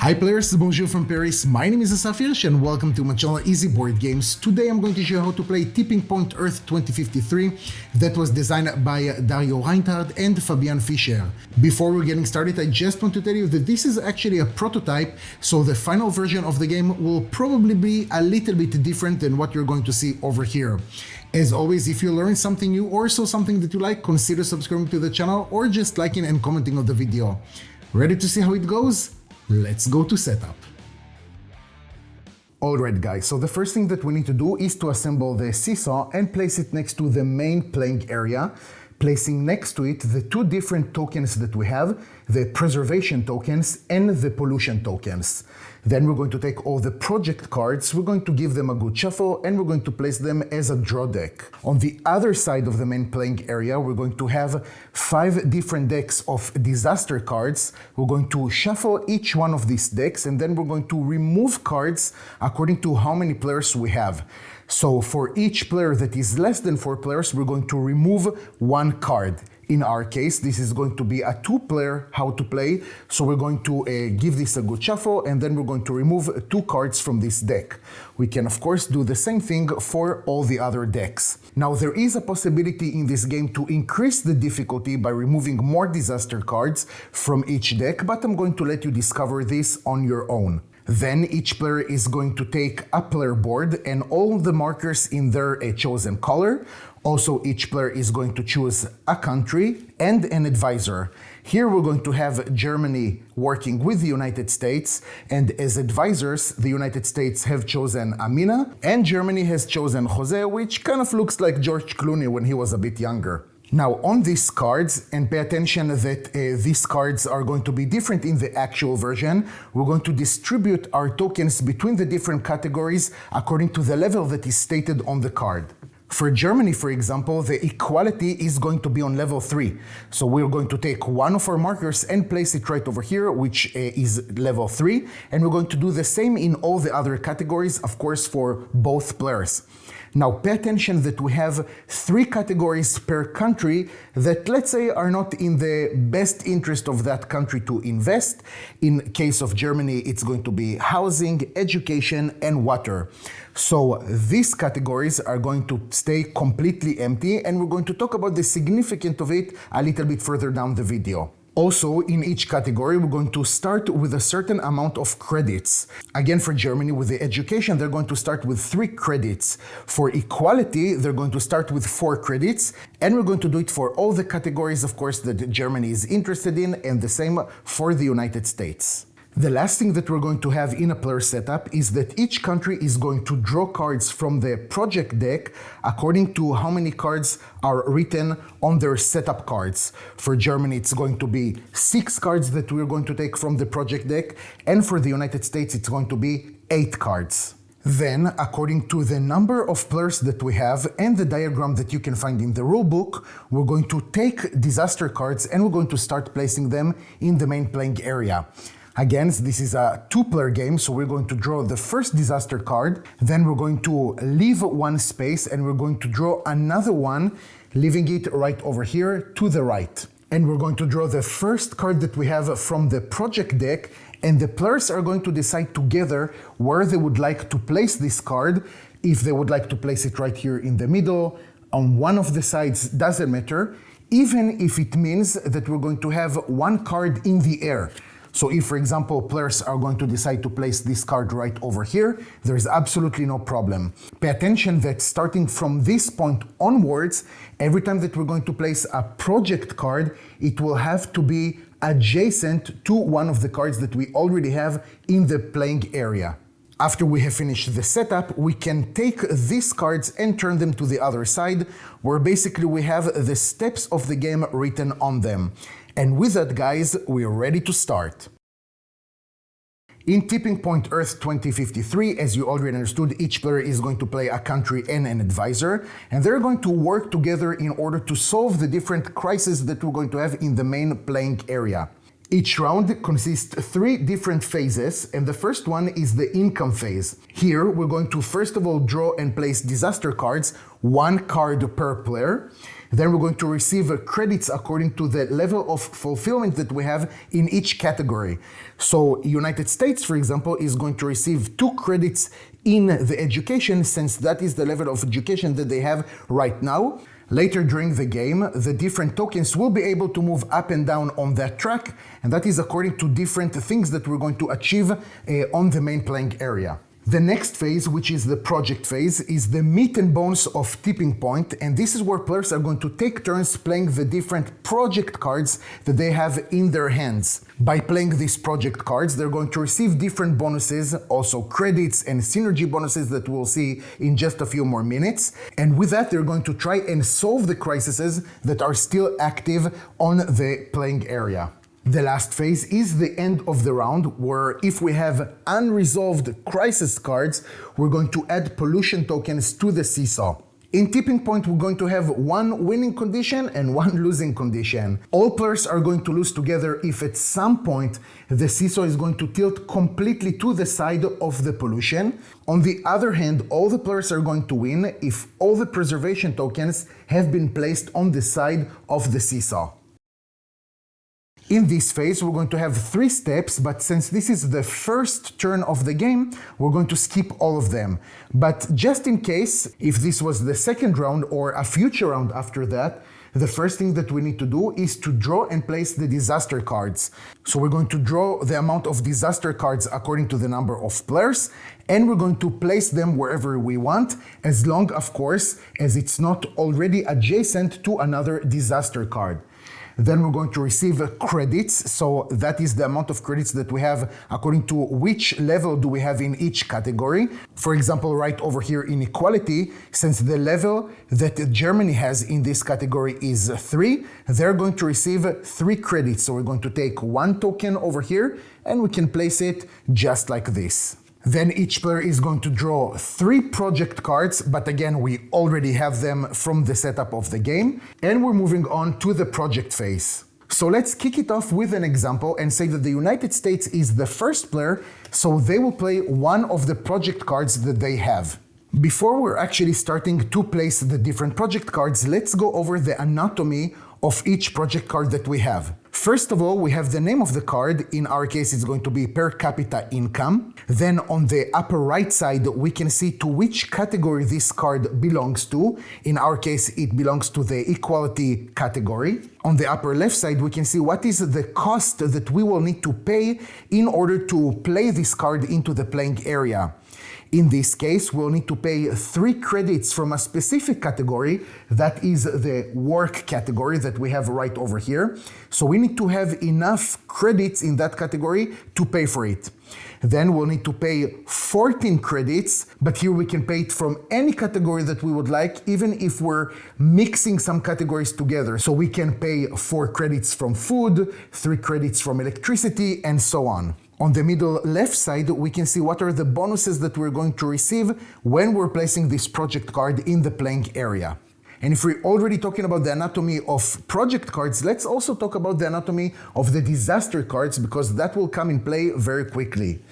Hi players, bonjour from Paris, my name is Asaf and welcome to my channel Easy Board Games. Today I'm going to show you how to play Tipping Point Earth 2053 that was designed by Dario Reinhardt and Fabian Fischer. Before we're getting started, I just want to tell you that this is actually a prototype, so the final version of the game will probably be a little bit different than what you're going to see over here. As always, if you learned something new or saw something that you like, consider subscribing to the channel or just liking and commenting on the video. Ready to see how it goes? Let's go to setup. Alright guys, so the first thing that we need to do is to assemble the seesaw and place it next to the main playing area, placing next to it the two different tokens that we have, the preservation tokens and the pollution tokens. Then we're going to take all the project cards, we're going to give them a good shuffle, and we're going to place them as a draw deck. On the other side of the main playing area, we're going to have 5 different decks of disaster cards. We're going to shuffle each one of these decks, and then we're going to remove cards according to how many players we have. So for each player that is less than 4 players, we're going to remove 1 card. In our case, this is going to be a 2-player how to play, so we're going to give this a good shuffle, and then we're going to remove 2 cards from this deck. We can of course do the same thing for all the other decks. Now there is a possibility in this game to increase the difficulty by removing more disaster cards from each deck, but I'm going to let you discover this on your own. Then each player is going to take a player board and all the markers in their chosen color. Also, each player is going to choose a country and an advisor. Here we're going to have Germany working with the United States, and as advisors, the United States have chosen Amina, and Germany has chosen Jose, which kind of looks like George Clooney when he was a bit younger. Now on these cards, and pay attention that these cards are going to be different in the actual version, we're going to distribute our tokens between the different categories according to the level that is stated on the card. For Germany, for example, the equality is going to be on level 3. So we're going to take one of our markers and place it right over here, which is level 3. And we're going to do the same in all the other categories, of course, for both players. Now pay attention that we have 3 categories per country that, let's say, are not in the best interest of that country to invest. In case of Germany, it's going to be housing, education, and water. So these categories are going to stay completely empty, and we're going to talk about the significance of it a little bit further down the video. Also, in each category, we're going to start with a certain amount of credits. Again, for Germany, with the education, they're going to start with 3 credits. For equality, they're going to start with 4 credits. And we're going to do it for all the categories, of course, that Germany is interested in, and the same for the United States. The last thing that we're going to have in a player setup is that each country is going to draw cards from the project deck according to how many cards are written on their setup cards. For Germany, it's going to be 6 cards that we're going to take from the project deck, and for the United States, it's going to be 8 cards. Then, according to the number of players that we have and the diagram that you can find in the rulebook, we're going to take disaster cards and we're going to start placing them in the main playing area. Again, this is a 2-player game, so we're going to draw the first disaster card, then we're going to leave 1 space and we're going to draw another one, leaving it right over here to the right. And we're going to draw the first card that we have from the project deck, and the players are going to decide together where they would like to place this card. If they would like to place it right here in the middle, on one of the sides, doesn't matter, even if it means that we're going to have 1 card in the air. So if, for example, players are going to decide to place this card right over here, there is absolutely no problem. Pay attention that starting from this point onwards, every time that we're going to place a project card, it will have to be adjacent to one of the cards that we already have in the playing area. After we have finished the setup, we can take these cards and turn them to the other side, where basically we have the steps of the game written on them. And with that, guys, we're ready to start. In Tipping Point Earth 2053, as you already understood, each player is going to play a country and an advisor, and they're going to work together in order to solve the different crises that we're going to have in the main playing area. Each round consists 3 different phases, and the first one is the income phase. Here, we're going to first of all draw and place disaster cards, 1 card per player. Then we're going to receive credits according to the level of fulfillment that we have in each category. So United States, for example, is going to receive 2 credits in the education, since that is the level of education that they have right now. Later during the game, the different tokens will be able to move up and down on that track, and that is according to different things that we're going to achieve on the main playing area. The next phase, which is the project phase, is the meat and bones of Tipping Point, and this is where players are going to take turns playing the different project cards that they have in their hands. By playing these project cards, they're going to receive different bonuses, also credits and synergy bonuses that we'll see in just a few more minutes. And with that, they're going to try and solve the crises that are still active on the playing area. The last phase is the end of the round, where if we have unresolved crisis cards, we're going to add pollution tokens to the seesaw. In Tipping Point, we're going to have 1 winning condition and 1 losing condition. All players are going to lose together if at some point the seesaw is going to tilt completely to the side of the pollution. On the other hand, all the players are going to win if all the preservation tokens have been placed on the side of the seesaw. In this phase, we're going to have 3 steps, but since this is the first turn of the game, we're going to skip all of them. But just in case, if this was the second round or a future round after that, the first thing that we need to do is to draw and place the disaster cards. So we're going to draw the amount of disaster cards according to the number of players, and we're going to place them wherever we want, as long, of course, as it's not already adjacent to another disaster card. Then we're going to receive credits, so that is the amount of credits that we have according to which level do we have in each category. For example, right over here in equality, since the level that Germany has in this category is 3, they're going to receive 3 credits. So we're going to take 1 token over here and we can place it just like this. Then each player is going to draw 3 project cards, but again, we already have them from the setup of the game, and we're moving on to the project phase. So let's kick it off with an example and say that the United States is the first player, so they will play 1 of the project cards that they have. Before we're actually starting to place the different project cards, let's go over the anatomy of each project card that we have. First of all, we have the name of the card. In our case, it's going to be per capita income. Then on the upper right side, we can see to which category this card belongs to. In our case, it belongs to the equality category. On the upper left side, we can see what is the cost that we will need to pay in order to play this card into the playing area. In this case, we'll need to pay 3 credits from a specific category, that is the work category that we have right over here. So we need to have enough credits in that category to pay for it. Then we'll need to pay 14 credits, but here we can pay it from any category that we would like, even if we're mixing some categories together. So we can pay 4 credits from food, 3 credits from electricity, and so on. On the middle left side, we can see what are the bonuses that we're going to receive when we're placing this project card in the playing area. And if we're already talking about the anatomy of project cards, let's also talk about the anatomy of the disaster cards, because that will come in play very quickly.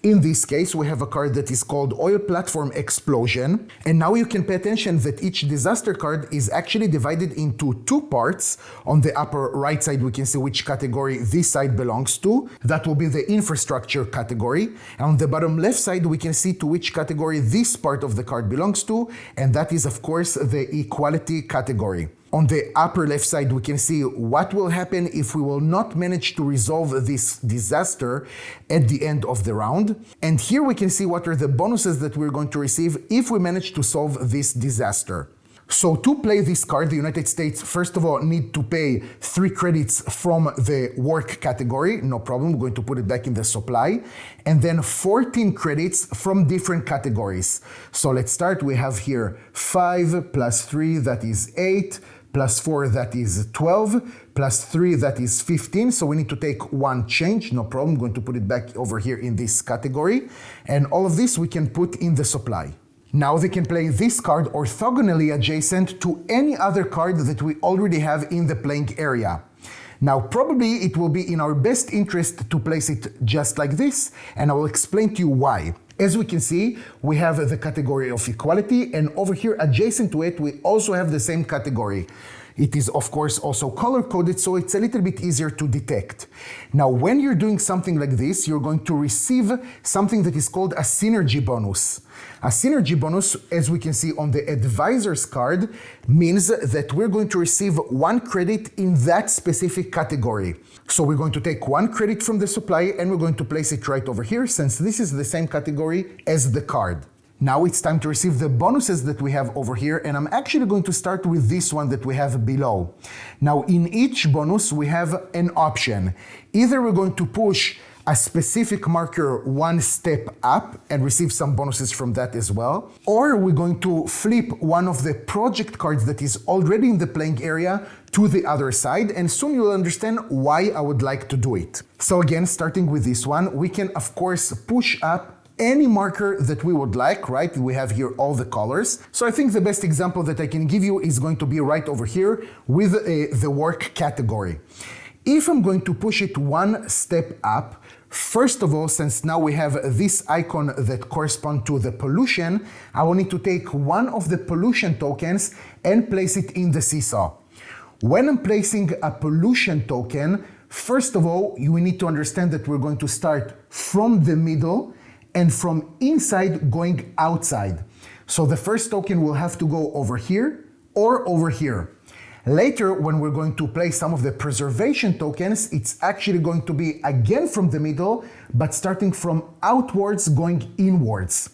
In this case, we have a card that is called Oil Platform Explosion. And now you can pay attention that each disaster card is actually divided into 2 parts. On the upper right side, we can see which category this side belongs to. That will be the infrastructure category. And on the bottom left side, we can see to which category this part of the card belongs to. And that is, of course, the equality category. On the upper left side, we can see what will happen if we will not manage to resolve this disaster at the end of the round. And here we can see what are the bonuses that we're going to receive if we manage to solve this disaster. So to play this card, the United States, first of all, need to pay 3 credits from the work category. No problem, we're going to put it back in the supply. And then 14 credits from different categories. So let's start. We have here 5 plus 3, that is 8. Plus 4, that is 12, plus 3, that is 15. So we need to take 1 change, no problem. I'm going to put it back over here in this category. And all of this we can put in the supply. Now they can play this card orthogonally adjacent to any other card that we already have in the playing area. Now probably it will be in our best interest to place it just like this, and I will explain to you why. As we can see, we have the category of equality, and over here adjacent to it, we also have the same category. It is, of course, also color-coded, so it's a little bit easier to detect. Now, when you're doing something like this, you're going to receive something that is called a synergy bonus. A synergy bonus, as we can see on the advisor's card, means that we're going to receive 1 credit in that specific category. So we're going to take 1 credit from the supply and we're going to place it right over here, since this is the same category as the card. Now it's time to receive the bonuses that we have over here, and I'm actually going to start with this one that we have below. Now in each bonus we have an option. Either we're going to push a specific marker 1 step up and receive some bonuses from that as well, or we're going to flip one of the project cards that is already in the playing area to the other side, and soon you'll understand why I would like to do it. So again, starting with this one, we can of course push up any marker that we would like, right? We have here all the colors. So I think the best example that I can give you is going to be right over here with the work category. If I'm going to push it 1 step up, first of all, since now we have this icon that corresponds to the pollution, I will need to take one of the pollution tokens and place it in the seesaw. When I'm placing a pollution token, first of all, you need to understand that we're going to start from the middle and from inside going outside. So the first token will have to go over here or over here. Later, when we're going to place some of the preservation tokens, it's actually going to be again from the middle, but starting from outwards going inwards.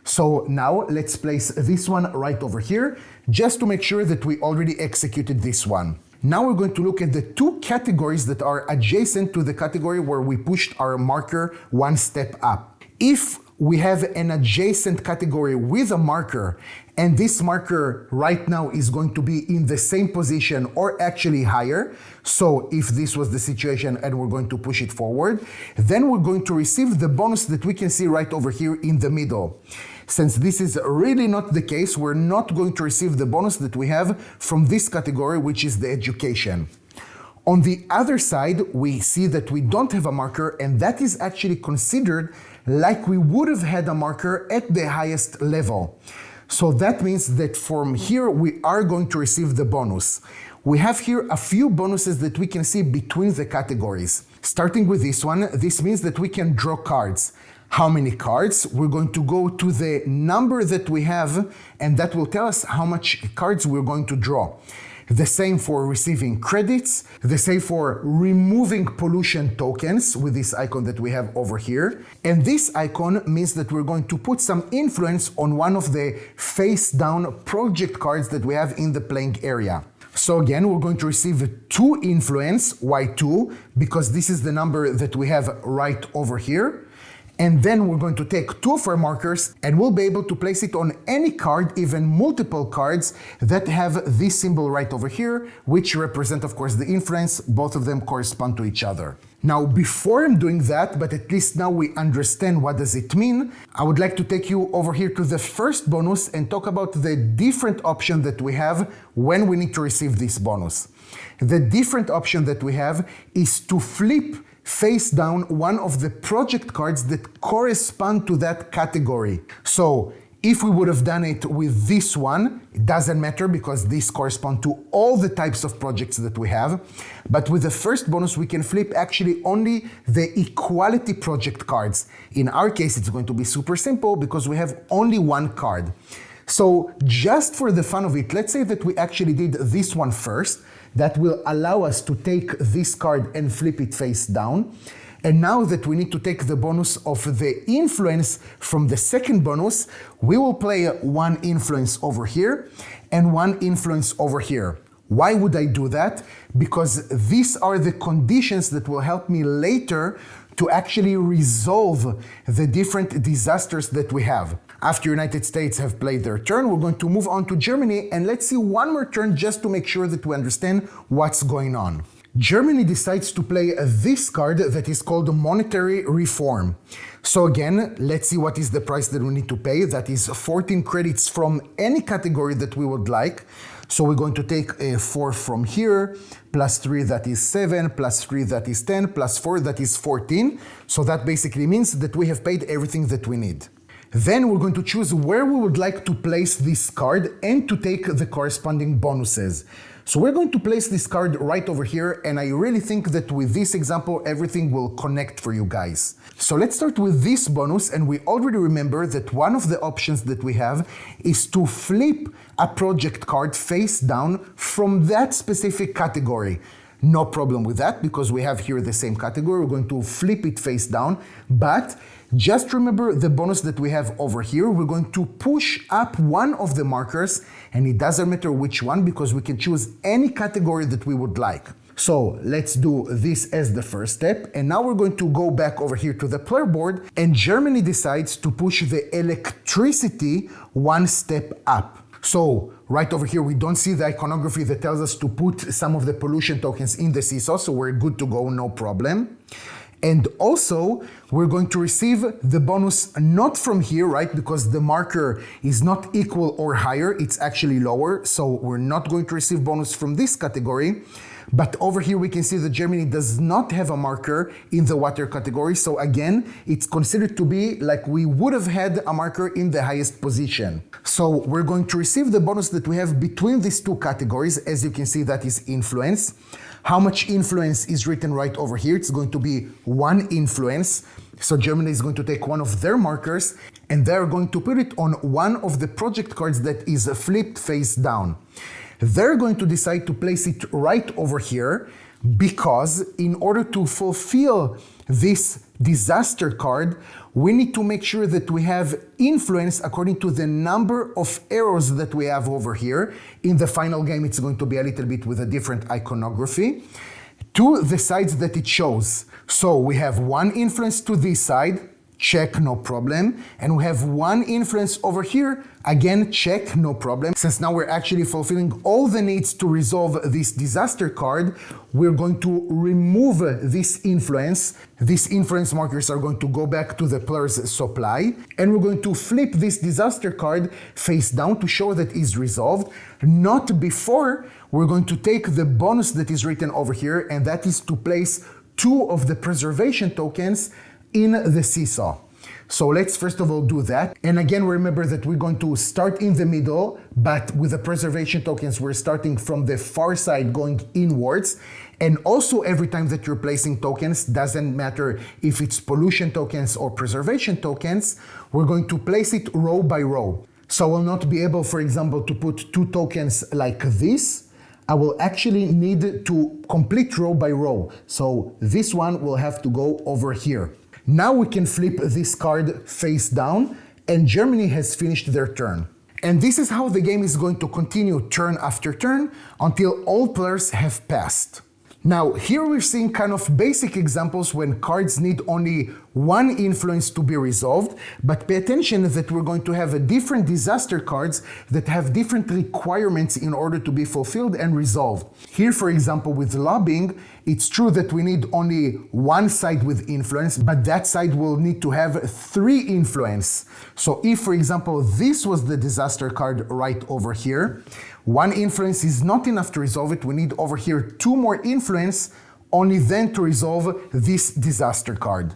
So now let's place this one right over here, just to make sure that we already executed this one. Now we're going to look at the 2 categories that are adjacent to the category where we pushed our marker 1 step up. If we have an adjacent category with a marker, and this marker right now is going to be in the same position or actually higher, so if this was the situation and we're going to push it forward, then we're going to receive the bonus that we can see right over here in the middle. Since this is really not the case, we're not going to receive the bonus that we have from this category, which is the education. On the other side, we see that we don't have a marker, and that is actually considered like we would have had a marker at the highest level. So that means that from here we are going to receive the bonus. We have here a few bonuses that we can see between the categories. Starting with this one, this means that we can draw cards. How many cards? We're going to go to the number that we have, and that will tell us how much cards we're going to draw. The same for receiving credits, the same for removing pollution tokens with this icon that we have over here. And this icon means that we're going to put some influence on one of the face down project cards that we have in the playing area. So again, we're going to receive 2 influence. Why 2? Because this is the number that we have right over here. And then we're going to take 2 of our markers and we'll be able to place it on any card, even multiple cards that have this symbol right over here, which represent, of course, the influence. Both of them correspond to each other. Now, before I'm doing that, but at least now we understand what does it mean, I would like to take you over here to the first bonus and talk about the different option that we have when we need to receive this bonus. The different option that we have is to flip face down one of the project cards that correspond to that category. So if we would have done it with this one, it doesn't matter because this corresponds to all the types of projects that we have. But with the first bonus, we can flip actually only the equality project cards. In our case, it's going to be super simple because we have only 1 card. So just for the fun of it, let's say that we actually did this one first. That will allow us to take this card and flip it face down. And now that we need to take the bonus of the influence from the second bonus, we will play 1 influence over here and 1 influence over here. Why would I do that? Because these are the conditions that will help me later to actually resolve the different disasters that we have. After United States have played their turn, we're going to move on to Germany, and let's see one more turn just to make sure that we understand what's going on. Germany decides to play this card that is called monetary reform. So again, let's see what is the price that we need to pay. That is 14 credits from any category that we would like. So we're going to take 4 from here, plus 3 that is 7, plus 3 that is 10, plus 4 that is 14. So that basically means that we have paid everything that we need. Then we're going to choose where we would like to place this card and to take the corresponding bonuses. So we're going to place this card right over here, and I really think that with this example, everything will connect for you guys. So let's start with this bonus, and we already remember that one of the options that we have is to flip a project card face down from that specific category. No problem with that, because we have here the same category. We're going to flip it face down, but just remember the bonus that we have over here. We're going to push up one of the markers, and it doesn't matter which one, because we can choose any category that we would like. So let's do this as the first step, and now we're going to go back over here to the player board, and Germany decides to push the electricity one step up. So right over here, we don't see the iconography that tells us to put some of the pollution tokens in the seesaw, so we're good to go, no problem. And also, we're going to receive the bonus not from here, right? Because the marker is not equal or higher, it's actually lower. So we're not going to receive bonus from this category. But over here, we can see that Germany does not have a marker in the water category. So again, it's considered to be like we would have had a marker in the highest position. So we're going to receive the bonus that we have between these two categories. As you can see, that is influence. How much influence is written right over here? It's going to be 1 influence. So Germany is going to take one of their markers, and they're going to put it on one of the project cards that is flipped face down. They're going to decide to place it right over here, because in order to fulfill this disaster card, we need to make sure that we have influence according to the number of arrows that we have over here. In the final game, it's going to be a little bit with a different iconography to the sides that it shows. So we have 1 influence to this side, check, no problem. And we have 1 influence over here, again, check, no problem. Since now we're actually fulfilling all the needs to resolve this disaster card, we're going to remove this influence. These influence markers are going to go back to the player's supply, and we're going to flip this disaster card face down to show that is resolved. Not before we're going to take the bonus that is written over here, and that is to place 2 of the preservation tokens in the seesaw. So let's first of all do that. And again, remember that we're going to start in the middle, but with the preservation tokens, we're starting from the far side going inwards. And also every time that you're placing tokens, doesn't matter if it's pollution tokens or preservation tokens, we're going to place it row by row. So I will not be able, for example, to put 2 tokens like this. I will actually need to complete row by row. So this one will have to go over here. Now we can flip this card face down, and Germany has finished their turn. And this is how the game is going to continue turn after turn until all players have passed. Now, here we're seeing kind of basic examples when cards need only 1 influence to be resolved, but pay attention that we're going to have different disaster cards that have different requirements in order to be fulfilled and resolved. Here, for example, with lobbying, it's true that we need only 1 side with influence, but that side will need to have 3 influence. So if, for example, this was the disaster card right over here, 1 influence is not enough to resolve it. We need over here 2 more influence, only then to resolve this disaster card.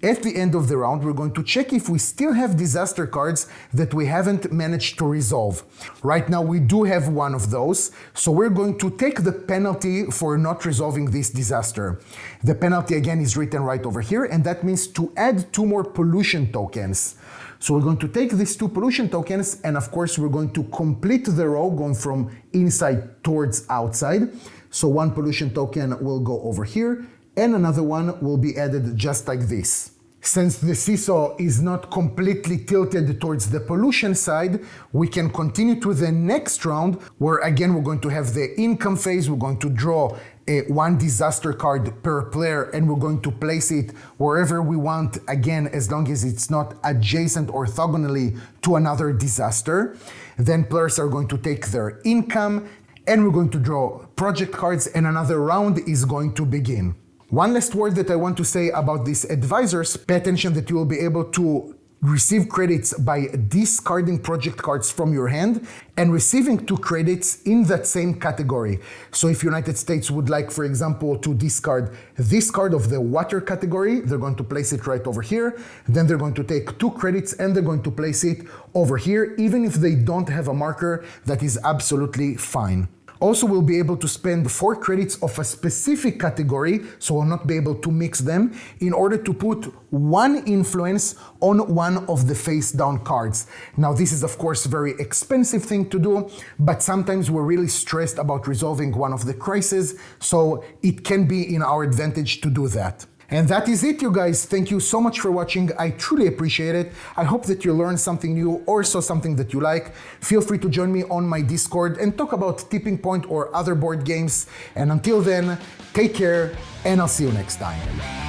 At the end of the round, we're going to check if we still have disaster cards that we haven't managed to resolve. Right now, we do have one of those, so we're going to take the penalty for not resolving this disaster. The penalty, again, is written right over here, and that means to add 2 more pollution tokens. So we're going to take these 2 pollution tokens, and of course, we're going to complete the row going from inside towards outside. So 1 pollution token will go over here, and another one will be added just like this. Since the seesaw is not completely tilted towards the pollution side, we can continue to the next round, where again we're going to have the income phase. We're going to draw 1 disaster card per player, and we're going to place it wherever we want, again, as long as it's not adjacent orthogonally to another disaster. Then players are going to take their income, and we're going to draw project cards, and another round is going to begin. One last word that I want to say about these advisors: pay attention that you will be able to receive credits by discarding project cards from your hand and receiving 2 credits in that same category. So if United States would like, for example, to discard this card of the water category, they're going to place it right over here. Then they're going to take 2 credits and they're going to place it over here, even if they don't have a marker. That is absolutely fine. Also, we'll be able to spend 4 credits of a specific category, so we'll not be able to mix them, in order to put 1 influence on one of the face down cards. Now, this is of course a very expensive thing to do, but sometimes we're really stressed about resolving one of the crises, so it can be in our advantage to do that. And that is it, you guys. Thank you so much for watching. I truly appreciate it. I hope that you learned something new or saw something that you like. Feel free to join me on my Discord and talk about Tipping Point or other board games. And until then, take care, and I'll see you next time.